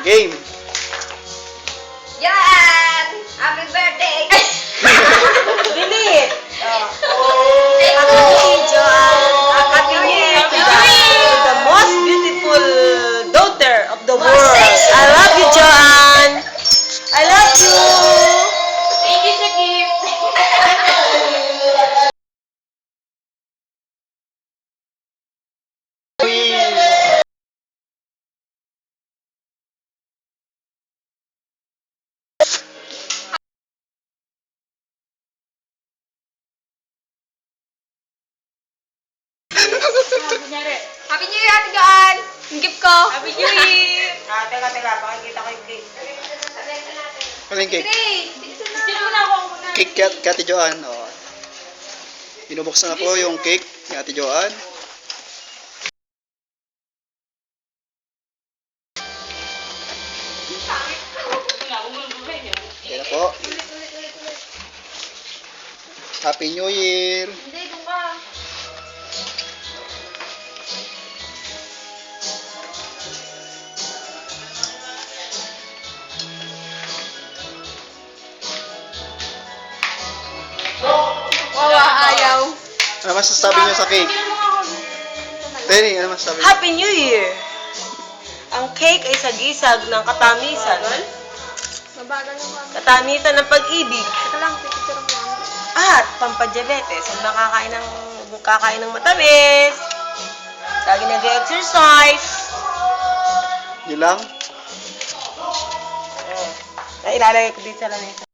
Game. Yan! Happy birthday! Delete! Happy Happy New Year to the most beautiful daughter of the world. Sexy. I love you, Joanne. I love you. Thank you sa gift! Happy New Year, Ate Joanne! Yung gift ko! Happy New Year! Teka, pakikita ko yung cake. Ano yung cake? Sino na ako muna? Cake kay Ate Joanne. Oh. Binubuksan na po yung cake ni Ate Joanne. Yan na po. Happy New Year! Hindi, doon ka. Wawa, ayaw. Ano masasabi niyo sa cake? Tenny, ano masasabi niyo? Happy New Year! Ang cake ay sagisag ng katamisan. Mabagal yung mama. Katamisan ng pag-ibig. Ito lang, pipicture mo lang. At pampadiabetes. Ang kakain ng matamis. Lagi nag-exercise. Yun lang? Ilalagay ko dito sa lamesa.